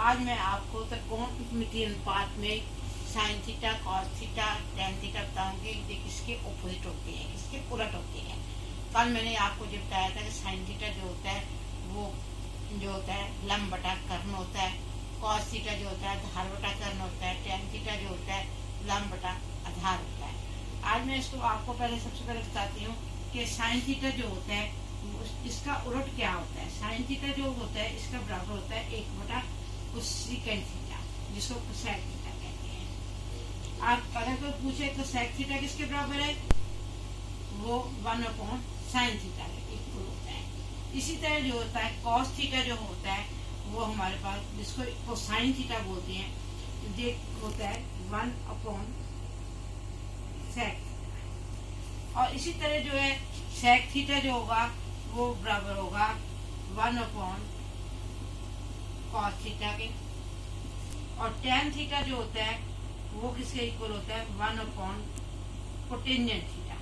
आज मैं आपको त्रिकोणमितीय अनुपात में sine theta, cos theta, tan theta बताऊंगी। ये किसके ऑपोजिट होते हैं, किसके उलट होते हैं। कल मैंने आपको जो बताया था कि साइन थीटा जो होता है वो जो होता है लंब बटा कर्ण होता है, कॉस थीटा जो होता है आधार बटा कर्ण होता है, टेन थीटा जो होता है लंब बटा आधार होता है। आज मैं इसको आपको सबसे पहले बताती हूँ कि साइन थीटा जो होता है इसका उलट क्या होता है। साइन थीटा जो होता है इसका बराबर होता है 1 बटा कोसेकेंट थीटा, जिसको कोसेक थीटा कहते हैं। आप अगर कोई पूछे कोसेक थीटा किसके बराबर है, वो 1/sin थीटा इक्वल होता है। इसी तरह जो होता है कॉस थीटा जो होता है वो हमारे पास जिसको कोसाइन थीटा बोलते हैं, ये होता है 1/sec। और इसी तरह जो है सेक थीटा जो होगा वो बराबर होगा 1/cos थीटा के। और टेन थीटा जो होता है वो किसके इक्वल होता है 1/कोटेंजेंट थीटा,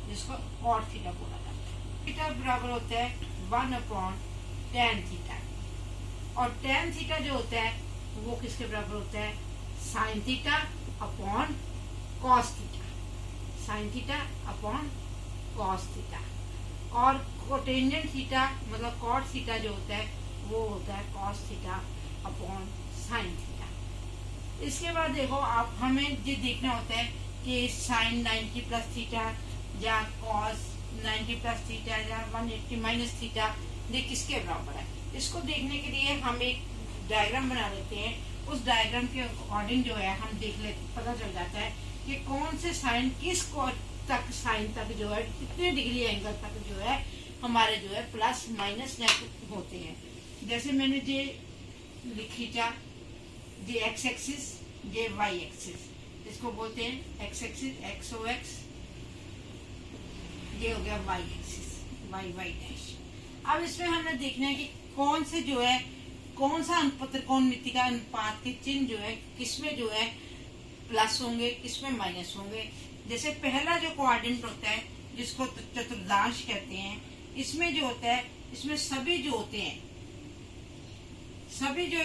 जिसको कॉट थीटा बोला जाता है। थीटा बराबर होता है 1/tan थीटा। और टेन थीटा जो होता है वो किसके बराबर होता है sine theta upon cos theta, sine theta upon cos theta. और कोटेंजेंट थीटा मतलब कॉट थीटा जो होता है वो होता है cos theta upon sine theta. इसके बाद देखो आप हमें ये देखना होता है कि साइन 90 प्लस थीटा या कॉस 90 प्लस थीटा या 180 माइनस थीटा ये किसके बराबर है। इसको देखने के लिए हम एक डायग्राम बना लेते हैं। उस डायग्राम के अकॉर्डिंग जो है हम देख लेते, पता चल जाता है कि कौन से साइन किस तक साइन तक जो है कितने डिग्री एंगल तक जो है हमारे जो है प्लस माइनस होते हैं। जैसे मैंने ये लिखी था ये एक्स एक्सिस, ये वाई एक्सिस, इसको बोलते हैं X axis X O X, ये हो गया Y axis Y Y dash. अब इसमें हमने देखना है कि कौन से जो है कौन सा त्रिकोणमिति का अनुपात के चिन्ह जो है किसमें जो है प्लस होंगे किसमें माइनस होंगे। जैसे पहला जो कोऑर्डिनेट होता है जिसको चतुर्थांश कहते हैं, इसमें जो होता है इसमें सभी जो होते हैं सभी जो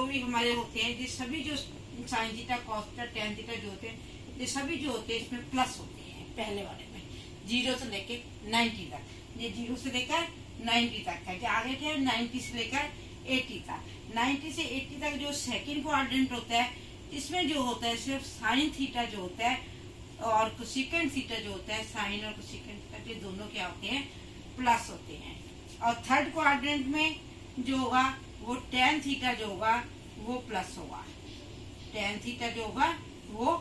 भी हमारे होते हैं ये सभी जो sine theta cos theta tan theta जो होते हैं ये सभी जो होते हैं इसमें प्लस होते हैं। पहले वाले में 0 से लेके 90 तक, ये 0 से लेकर 90 तक है, आगे क्या 90 से लेकर 80 तक। 90 से 80 तक जो सेकंड कोऑर्डिनेट होता है इसमें जो होता है सिर्फ साइन थीटा जो होता है और कोसेकेंट थीटा जो होता है, साइन और कोसेकेंट थीटा ये दोनों क्या होते हैं प्लस होते हैं। और थर्ड कोऑर्डिनेट में जो होगा वो टेन थीटा जो होगा वो प्लस होगा, टेन थीटा जो होगा वो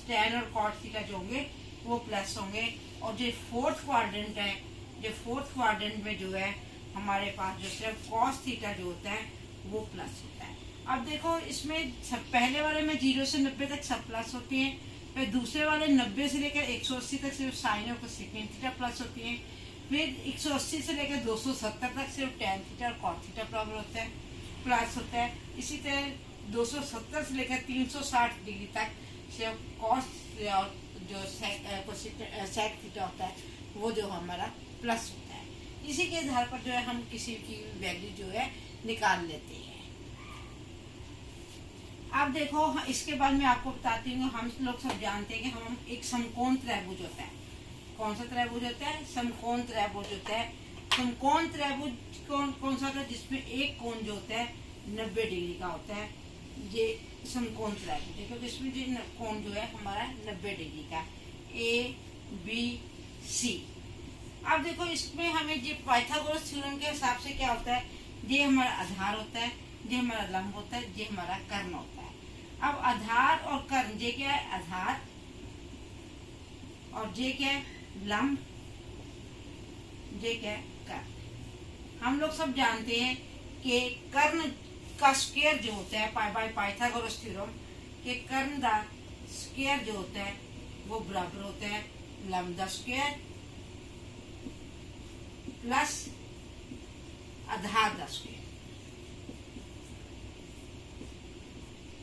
टेन और कॉट थीटा जो होंगे वो प्लस होंगे। और जो फोर्थ क्वाड्रेंट है, जो फोर्थ क्वाड्रेंट में जो है हमारे पास जो सिर्फ कॉस थीटा जो होता है वो प्लस होता है। अब देखो इसमें पहले वाले में 0 से 90 तक सब प्लस होते हैं, फिर दूसरे वाले 90 से लेकर 180 तक सिर्फ साइन और कोसेकेंट थीटा प्लस होती है, फिर 180 से लेकर 270 तक सिर्फ टेन थीटा और कॉट थीटा प्लस होता है। इसी तरह 270 से लेकर 360 डिग्री तक सिर्फ कॉस और जो सेक थीटा होता है वो जो हमारा प्लस होता है। इसी के आधार पर जो है हम किसी की वैल्यू जो है निकाल लेते हैं। अब देखो इसके बाद मैं आपको बताती हूँ, हम लोग सब जानते हैं कि हम एक समकोण त्रिभुज होता है। कौन सा त्रिभुज होता है समकोण त्रिभुज होता है। समकोण त्रिभुज कौन सा होता है जिसमें एक कोण जो होता है 90 डिग्री का होता है, ये समकोण त्रिभुज है। क्योंकि इसमें जो कोण जो है हमारा 90 डिग्री का ए बी सी। अब देखो इसमें हमें ये पाइथागोरस थ्योरम के हिसाब से क्या होता है, ये हमारा आधार होता है, ये हमारा लंब होता है, ये हमारा कर्ण होता है। अब आधार और कर्ण ये क्या है आधार और ये क्या है लंब, ये क्या है कर्ण। हम लोग सब जानते हैं कि कर्ण का स्क्वायर जो होता है बाय पाइथागोरस थ्योरम के कर्ण का स्क्वायर जो होता है वो बराबर होता है लंब का स्क्वायर प्लस आधार का स्क्वायर,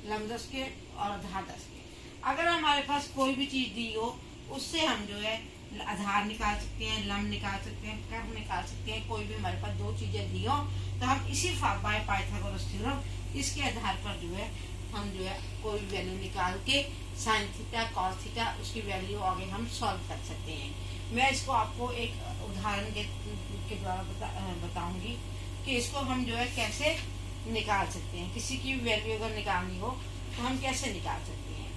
लंब स्क्वायर और आधार स्क्वायर। अगर हमारे पास कोई भी चीज दी हो उससे हम जो है आधार निकाल सकते हैं, लंब निकाल सकते हैं, कर्व निकाल सकते हैं। कोई भी हमारे पास दो चीजें दी हो तो हम इसी बाय पाइथागोरस थ्योरम इसके आधार पर जो है हम जो है कोई भी वैल्यू निकाल के साइन थीटा कॉस थीटा उसकी वैल्यू आगे हम सॉल्व कर सकते हैं। मैं इसको आपको एक उदाहरण के द्वारा बताऊंगी कि इसको हम जो है कैसे निकाल सकते हैं। किसी की वैल्यू अगर निकालनी हो तो हम कैसे निकाल सकते हैं।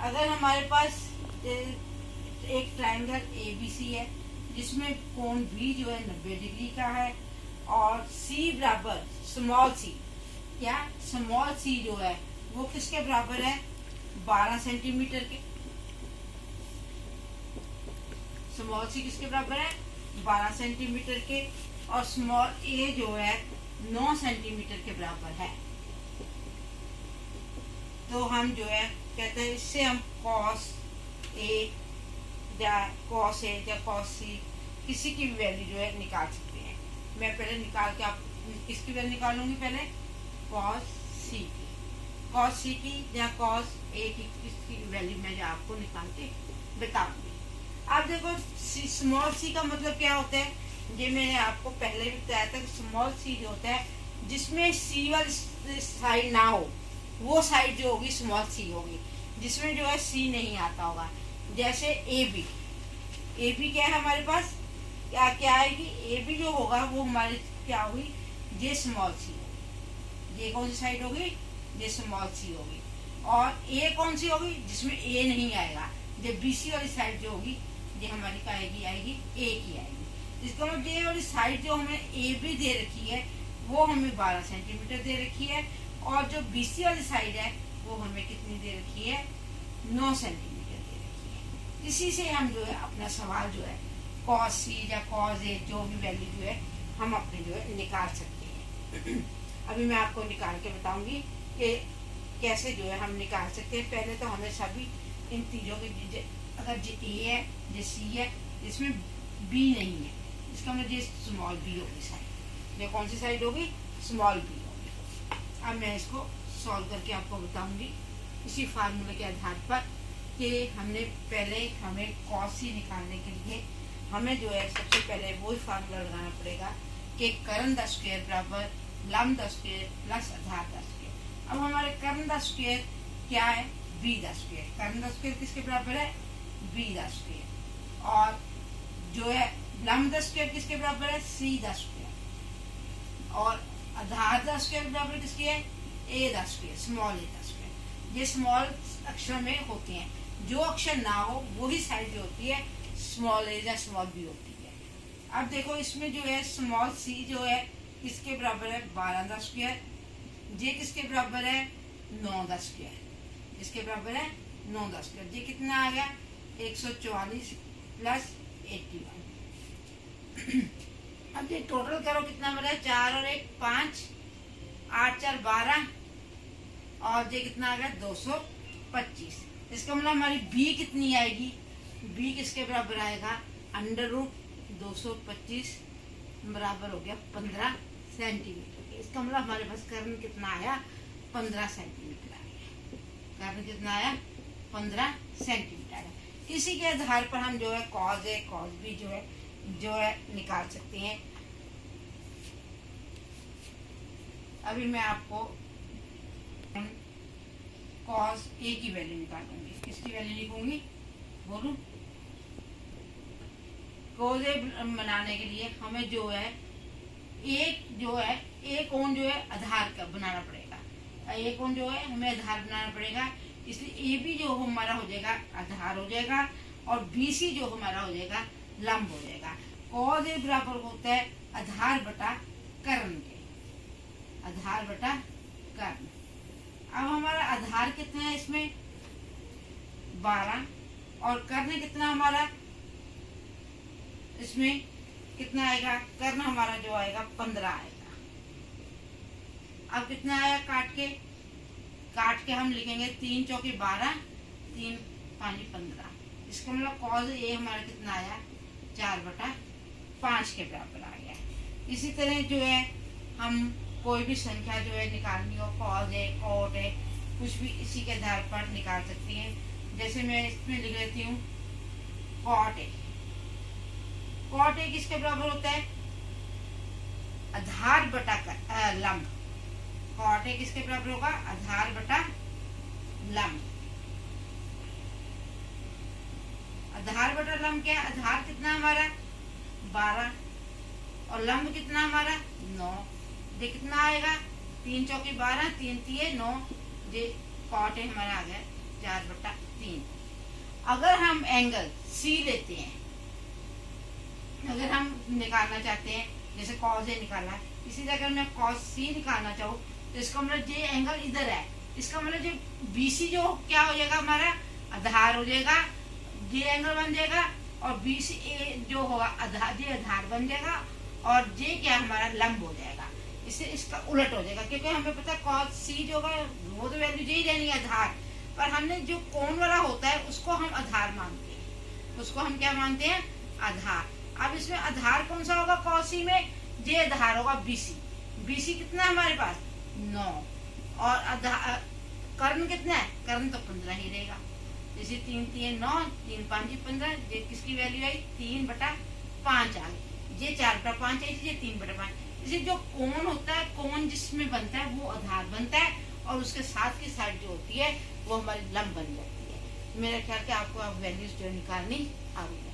अगर हमारे पास एक ट्रायंगल ABC है जिसमें कोण B जो है 90 डिग्री का है और C बराबर स्मॉल c, क्या स्मॉल c जो है वो किसके बराबर है 12 सेंटीमीटर के। स्मॉल c किसके बराबर है 12 सेंटीमीटर के और स्मॉल a जो है 9 सेंटीमीटर के बराबर है। तो हम जो है कहते हैं इससे हम cos A या cos A या cos C किसी की भी वैल्यू जो है निकाल सकते हैं। मैं पहले निकाल के आप किसकी वैल्यू निकालूंगी, पहले cos C की, cos C की या cos A की किसकी वैल्यू मैं जो आपको निकाल के बताऊंगी। आप देखो स्मॉल c का मतलब क्या होता है, ये मैंने आपको पहले भी बताया था कि स्मॉल c जो होता है जिसमें c वाली साइड ना हो वो साइड जो होगी स्मॉल c होगी, जिसमें जो है c नहीं आता होगा। जैसे AB क्या है हमारे पास, क्या आएगी AB जो होगा वो हमारी क्या होगी ये स्मॉल c होगी। ये कौन सी साइड होगी, ये स्मॉल c होगी। और A कौन सी होगी जिसमें A नहीं आएगा, ये BC वाली साइड जो होगी ये हमारी क्या आएगी A की आएगी। इसका मतलब ये वाली साइड जो हमें AB दे रखी है वो हमें 12 सेंटीमीटर दे रखी है और जो BC वाली साइड है वो हमें कितनी दे रखी है 9 सेंटीमीटर दे रखी है। इसी से हम जो है अपना सवाल जो है cos C या cos A जो भी वैल्यू जो है हम अपने जो है निकाल सकते हैं। अभी मैं आपको निकाल के बताऊंगी कि कैसे जो है हम निकाल सकते हैं। पहले तो हमें सभी इन चीजों के अगर जो A है जो C है इसमें B नहीं है, इसका मतलब ये स्मॉल b होगी साइड, ये कौन सी साइड होगी स्मॉल b होगी। अब मैं इसको सॉल्व करके आपको बताऊंगी इसी फार्मूले के आधार पर कि हमें cos C निकालने के लिए हमें जो है सबसे पहले वही फार्मूला लगाना पड़ेगा कि कर्ण द स्क्वायर बराबर लंब द स्क्वायर प्लस आधार द स्क्वायर। अब हमारे कर्ण द स्क्वायर क्या है b द स्क्वायर, कर्ण द स्क्वायर किसके बराबर है b द स्क्वायर और जो है लंब द स्क्वायर किसके बराबर है c द स्क्वायर और आधार द स्क्वायर बराबर किसकी है a the square, small a the square. ये स्मॉल अक्षर में होते हैं, जो अक्षर ना हो वही साइड जो होती है स्मॉल a या स्मॉल b होती है। अब देखो इसमें जो है स्मॉल c जो है किसके बराबर है 12 द स्क्वायर, ये किसके बराबर है 9 द स्क्वायर, इसके बराबर है 9 द स्क्वायर। ये कितना आ गया 144 प्लस 81। अब ये टोटल करो कितना बना है 4 और 1 5, 8 4 12 और ये कितना आ गया 225। इसका मतलब हमारी b कितनी आएगी, b किसके बराबर आएगा अंडर रूट 225 बराबर हो गया 15 सेंटीमीटर। इसका मतलब हमारे पास कर्ण कितना आया 15 सेंटीमीटर आया, कर्ण कितना आया 15 सेंटीमीटर आया। इसी के आधार पर हम जो है cos A cos B जो है निकाल सकते हैं। अभी मैं आपको cos A की वैल्यू निकालूंगी, किसकी वैल्यू लिखूंगी बोलूं। cos A बनाने के लिए हमें जो है एक कोण जो है आधार का बनाना पड़ेगा, एक कोण जो है हमें आधार बनाना पड़ेगा। इसलिए AB जो हमारा हो जाएगा आधार हो जाएगा और BC जो हमारा हो जाएगा लंब हो जाएगा। cos A बराबर होता है आधार बटा कर्ण के, आधार बटा कर्ण। अब हमारा आधार कितना है इसमें 12 और कर्ण कितना हमारा इसमें कितना आएगा, कर्ण हमारा जो आएगा 15 आएगा। अब कितना आया काट के हम लिखेंगे 3 चौके 12 3 5 15। इसका मतलब cos A हमारा कितना आया 4/5 के बराबर आ गया। इसी तरह जो है हम कोई भी संख्या जो है निकालनी हो cos A cot A कुछ भी इसी के आधार पर निकाल सकती हैं। जैसे मैं इसमें लिख लेती हूँ कॉट ए। कॉट ए किसके बराबर होता है? आधार बटा लंब। कॉट ए किसके बराबर होगा? आधार बटा लंब। आधार बटा लंब क्या है? आधार कितना हमारा 12 और लंब कितना हमारा 9। ये कितना आएगा? 3 चौकी 12, 3 तिये 9। ये कॉट ए हमारा आ गया 4/3। अगर हम एंगल सी लेते हैं, अगर हम निकालना चाहते हैं, जैसे कॉस ए निकालना, इसी तरह अगर मैं कॉस सी निकालना चाहूँ तो इसका मतलब ये एंगल इधर है, इसका मतलब जो बीसी जो क्या हो जाएगा हमारा आधार हो जाएगा, ये एंगल बन जाएगा, और बीसी ए जो होगा आधार, ये आधार बन जाएगा, और ये क्या हमारा लंब हो जाएगा। इससे इसका उलट हो जाएगा, क्योंकि हमें पता है कॉस सी जो होगा वो तो वैल्यू यही रहनी है आधार, पर हमने जो कोण वाला होता है उसको हम आधार मानते हैं, उसको हम क्या मानते हैं? आधार। अब इसमें आधार कौन सा होगा? कॉस सी में ये आधार होगा बीसी। बीसी कितना है हमारे पास? 9। और आधार कर्ण कितना है? कर्ण तो 15 ही रहेगा। जैसे 3 तिये 9, 3 5 15, ये किसकी वैल्यू आई? 3/5 आ गई। ये 4/5 है, ये 3/5। जैसे जो कोण होता है, कोण जिसमें बनता है वो आधार बनता है, और उसके साथ की साइड जो होती है वो हमारी लंब बन जाती है। मेरा ख्याल कि आपको अब वैल्यूज जो निकालनी आ रही है।